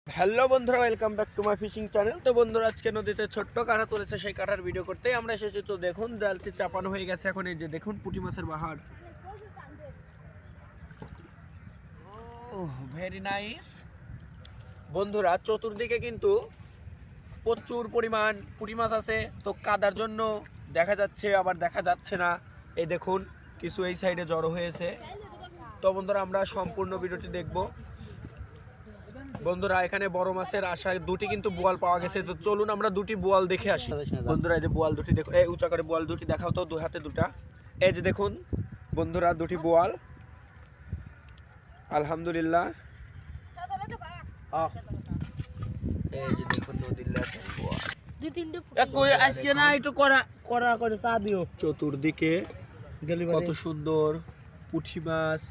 Hello বন্ধুরা, welcome back to my fishing channel. তো বন্ধুরা, আজকে নদীতে ছোট্ট কাঁটা তুলেছে, সেই কাঁটার ভিডিও করতেই আমরা এসেছি। তো দেখুন, জালটি চাপানো হয়ে গেছে। এখন এই যে দেখুন পুঁটি মাছের বাহার। ভেরি নাইস বন্ধুরা। চতুর্দিকে কিন্তু প্রচুর পরিমাণ পুঁটি মাছ আছে। তো কাদার জন্য দেখা যাচ্ছে আবার দেখা যাচ্ছে না। এই দেখুন কিছু এই সাইডে জড়ো হয়েছে। তো বন্ধুরা, আমরা সম্পূর্ণ ভিডিওটি দেখব। বন্ধুরা, এখানে বড় মাছের আশায় দুটি কিন্তু বোয়াল পাওয়া গেছে। তো চলুন আমরা দুটি বোয়াল দেখে আসি। বন্ধুরা, এই যে বোয়াল দুটি দেখো, এই উঁচা করে বোয়াল দুটি দেখাও তো, দুই হাতে দুটা। এই যে দেখুন বন্ধুরা, দুটি বোয়াল। আলহামদুলিল্লাহ। এই যে দেখুন নদীর লেজে বোয়াল। আজকে না একটু করা করা করে চা দিও। চতুর্দিকে কত সুন্দর পুঁটি মাছ,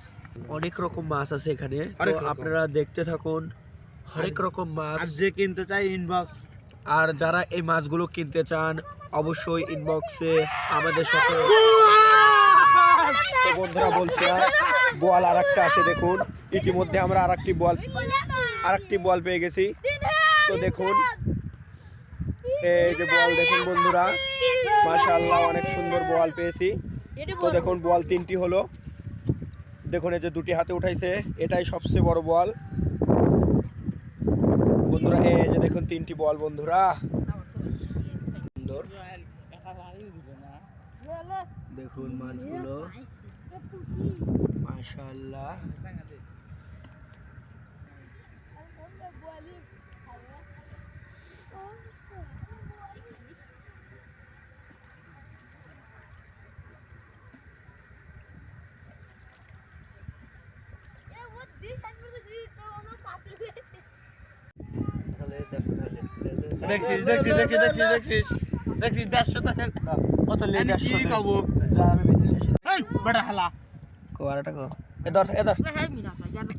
অনেক রকম মাছ আছে এখানে। তো আপনারা দেখতে থাকুন, হরেক রকম মাছ। আর যে কিনতে চাই ইনবক্স, আর যারা এই মাছগুলো কিনতে চান অবশ্যই ইনবক্সে আমাদের সাথে। তো বন্ধুরা বলছি, বোয়াল আর একটা আছে দেখুন। ইতিমধ্যে আমরা আরেকটি বোয়াল পেয়ে গেছি। তো দেখুন এই যে বোয়াল দেখুন বন্ধুরা, মাশাআল্লাহ অনেক সুন্দর বোয়াল পেয়েছি। তো দেখুন বোয়াল তিনটি হলো। দেখুন এই যে দুটি হাতে উঠাইছে, এটাই সবচেয়ে বড় বোয়াল বন্ধুরা। এই যে দেখুন তিনটি বোয়াল বন্ধুরা, সুন্দর। দেখুন মাছগুলো মাশাআল্লাহ।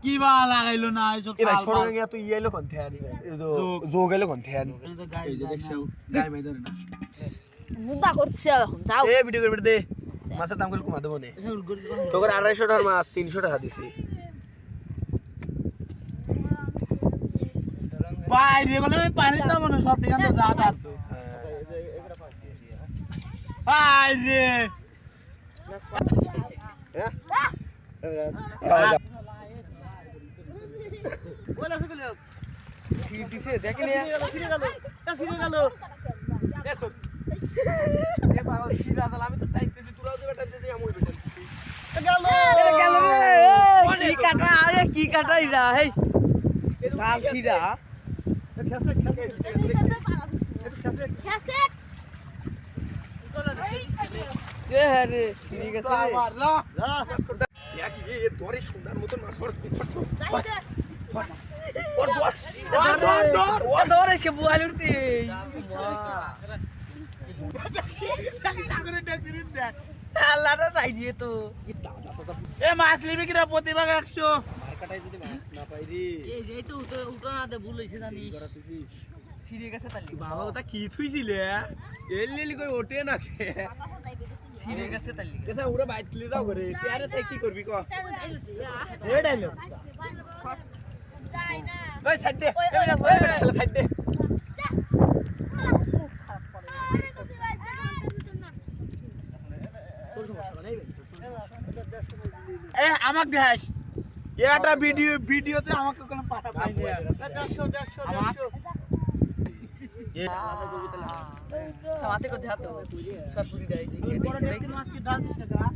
কি বা লাগাইলো না এইসব তুই ইয়েলো কোন ধ্যান যোগ এলো কোন ধ্যান। এই যে দেখছো গায়ে মাই ধরে না মুদা করছে এখন যাও। এই ভিডিও করে দে। মাছের দাম গুলো কমা দেবো নে। তোকে 250 টাকার মাছ 300 টাকা দিছি। বাইরে গেলে পানি দাম না, সব ঠিকানা তো যা তার তো বাইরে আমি তো টাইমতেছি, তোরাও দেবে টাইমতেছি, আমি বেটা কি কাটা আরে কি কাটা ইরা হেই সাল ছিড়া এ আরে ঠিক আছে রে। ধরে সোনার মতো মাছ ধর এসে বুয়াল উঠতে আল্লাহটা চাই দিয়ে তো এ মাছ লিবি কিরা প্রতিভা 100 মার্কাটাই যদি মাছ না পাই রে। এই যে তো উঠো না দে ভুল হইছে জানিস ছিড়ে গেছে তালি বাবা ওটা কি থুইছিলে এলি কই ওঠে না কে ছিড়ে গেছে তালি কেসা ওরা বাইক কিলে দাও করে আরে তাই কি করবি ক এ ডাইলো যাই না ওই সাইড দে, শালা সাইড দে। এ আমাক দেখাস এটা ভিডিওতে আমাকে কোনো পাঠা পাইনি। 150 সামাতে কো দেখাতো সরপুরি ডাই বড় দেখতে মাছ কি ডাল দিছ না